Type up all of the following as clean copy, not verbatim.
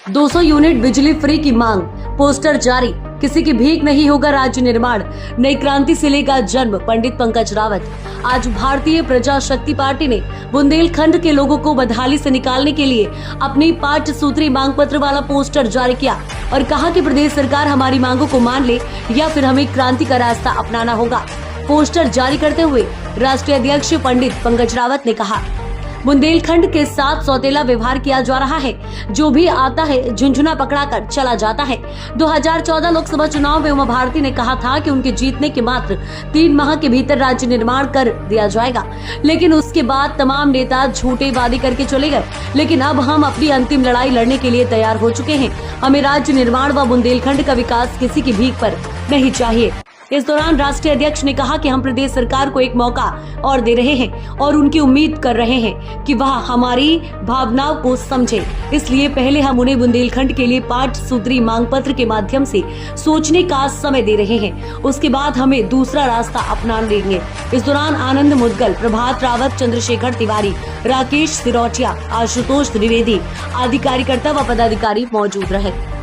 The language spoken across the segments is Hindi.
200 यूनिट बिजली फ्री की मांग, पोस्टर जारी, किसी की भीख नहीं होगा राज्य निर्माण, नई क्रांति से लेगा जन्म, पंडित पंकज रावत। आज भारतीय प्रजा शक्ति पार्टी ने बुंदेलखंड के लोगों को बदहाली से निकालने के लिए अपनी 5 सूत्री मांग पत्र वाला पोस्टर जारी किया और कहा कि प्रदेश सरकार हमारी मांगों को मान ले या फिर हमें क्रांति का रास्ता अपनाना होगा। पोस्टर जारी करते हुए राष्ट्रीय अध्यक्ष पंडित पंकज रावत ने कहा, बुंदेलखंड के साथ सौतेला व्यवहार किया जा रहा है। जो भी आता है झुंझुना पकड़ाकर चला जाता है। 2014 लोकसभा चुनाव में उमा भारती ने कहा था कि उनके जीतने के मात्र 3 माह के भीतर राज्य निर्माण कर दिया जाएगा, लेकिन उसके बाद तमाम नेता झूठे वादे करके चले गए। लेकिन अब हम अपनी अंतिम लड़ाई लड़ने के लिए तैयार हो चुके हैं। हमें राज्य निर्माण व बुंदेलखंड का विकास किसी की भीख पर नहीं चाहिए। इस दौरान राष्ट्रीय अध्यक्ष ने कहा कि हम प्रदेश सरकार को एक मौका और दे रहे हैं और उनकी उम्मीद कर रहे हैं कि वह हमारी भावनाओं को समझे। इसलिए पहले हम उन्हें बुंदेलखंड के लिए 5 सूत्री मांग पत्र के माध्यम से सोचने का समय दे रहे हैं। उसके बाद हमें दूसरा रास्ता अपना लेंगे। इस दौरान आनंद मुदगल, प्रभात रावत, चंद्रशेखर तिवारी, राकेश सिरोटिया, आशुतोष द्विवेदी आदि कार्यकर्ता व पदाधिकारी मौजूद रहे।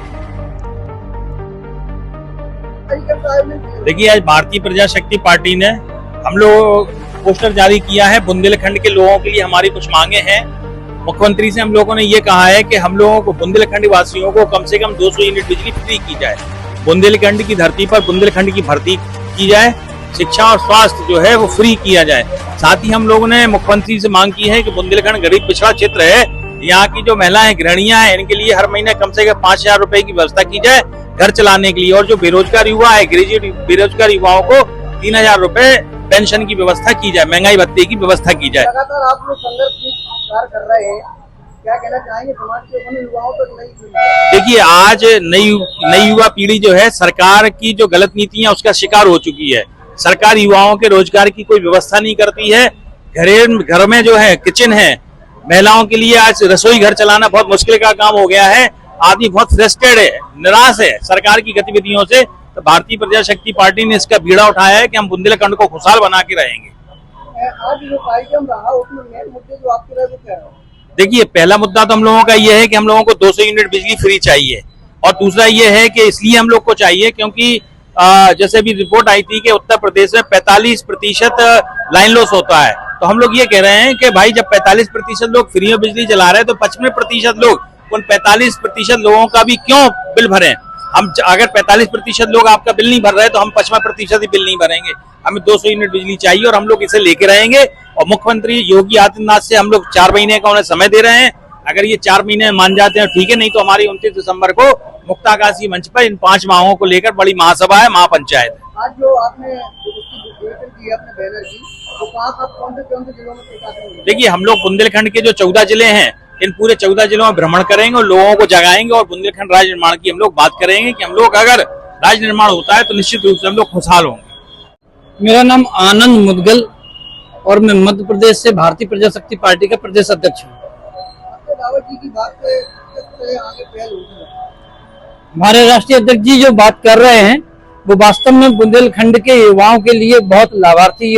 देखिए, आज भारतीय प्रजा शक्ति पार्टी ने हम लोग पोस्टर जारी किया है। बुंदेलखंड के लोगों के लिए हमारी कुछ मांगे हैं। मुख्यमंत्री से हम लोगों ने ये कहा है कि हम लोगों को बुंदेलखंड वासियों को कम से कम 200 यूनिट बिजली फ्री की जाए। बुंदेलखंड की धरती पर बुंदेलखंड की भर्ती की जाए। शिक्षा और स्वास्थ्य जो है वो फ्री किया जाए। साथ ही हम लोगों ने मुख्यमंत्री से मांग की है कि बुंदेलखंड गरीब पिछड़ा क्षेत्र है, यहाँ की जो महिलाएं गृहिणियां हैं इनके लिए हर महीने कम से कम 5000 रुपए की व्यवस्था की जाए घर चलाने के लिए। और जो बेरोजगार युवा है, ग्रेजुएट बेरोजगार युवाओं को 3000 रुपए पेंशन की व्यवस्था की जाए, महंगाई भत्ते की व्यवस्था की जाए। लगातार आप लोग संघर्ष कर रहे हैं, क्या कहना चाहेंगे समाज के युवाओं तक नहीं? देखिए, आज नई युवा पीढ़ी जो है सरकार की जो गलत नीतियां उसका शिकार हो चुकी है। सरकार युवाओं के रोजगार की कोई व्यवस्था नहीं करती है। घर में जो है किचन है, महिलाओं के लिए आज रसोई घर चलाना बहुत मुश्किल का काम हो गया है। आदमी बहुत फ्रस्ट्रेटेड है, निराश है सरकार की गतिविधियों से। तो भारतीय प्रजा शक्ति पार्टी ने इसका बीड़ा उठाया है कि हम बुंदेलखंड को खुशहाल बना के रहेंगे। आज जो कार्यक्रम रहा उसमें मेन मुद्दे जो आपके रहे वो क्या है? देखिए, पहला मुद्दा तो हम लोगों का ये है कि हम लोगों को 200 यूनिट बिजली फ्री चाहिए। और दूसरा ये है कि इसलिए हम लोग को चाहिए क्योंकि जैसे भी रिपोर्ट आई थी कि उत्तर प्रदेश में 45% लाइन लॉस होता है। तो हम लोग ये कह रहे हैं कि भाई जब 45% लोग फ्री में बिजली जला रहे हैं तो 55% लोग उन 45% लोगों का भी क्यों बिल भरें? हम अगर 45% लोग आपका बिल नहीं भर रहे तो हम 55% ही बिल नहीं भरेंगे। हमें 200 यूनिट बिजली चाहिए और हम लोग इसे लेके रहेंगे। और मुख्यमंत्री योगी आदित्यनाथ से हम लोग 4 महीने का उन्हें समय दे रहे हैं। अगर ये 4 महीने मान जाते हैं ठीक है, नहीं तो हमारी 29 दिसंबर को मुक्ताकाशी मंच पर इन 5 मांगों को लेकर बड़ी महासभा है, महापंचायत है। आज जो आपने बैनर की तो कौन से जिलों में? देखिए, हम लोग बुंदेलखंड के जो 14 जिले हैं इन पूरे 14 जिलों में भ्रमण करेंगे और लोगों को जगाएंगे और बुंदेलखंड राज्य निर्माण की हम लोग बात करेंगे कि हम लोग अगर राज्य निर्माण होता है तो निश्चित रूप से हम लोग खुशहाल होंगे। मेरा नाम आनंद मुदगल और मैं मध्य प्रदेश से भारतीय प्रजा शक्ति पार्टी का प्रदेश अध्यक्ष हूँ। हमारे राष्ट्रीय अध्यक्ष जी जो बात कर रहे हैं वो वास्तव में बुंदेलखंड के युवाओं के लिए बहुत लाभार्थी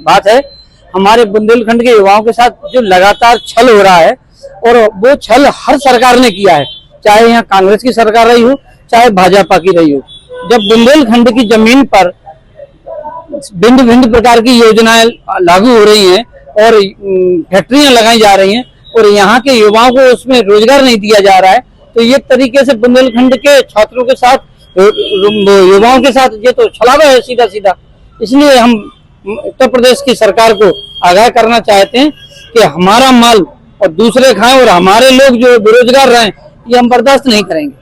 बात है। हमारे बुंदेलखंड के युवाओं के साथ जो लगातार छल हो रहा है और वो छल हर सरकार ने किया है, चाहे यहाँ कांग्रेस की सरकार रही हो चाहे भाजपा की रही हो। जब बुंदेलखंड की जमीन पर भिन्न भिन्न प्रकार की योजनाएं लागू हो रही हैं और फैक्ट्रियां लगाई जा रही हैं और यहाँ के युवाओं को उसमें रोजगार नहीं दिया जा रहा है, तो ये तरीके से बुंदेलखंड के छात्रों के साथ, युवाओं के साथ ये तो छलावा है सीधा सीधा। इसलिए हम उत्तर प्रदेश की सरकार को आगाह करना चाहते हैं कि हमारा माल और दूसरे खाएं और हमारे लोग जो बेरोजगार रहे ये हम बर्दाश्त नहीं करेंगे।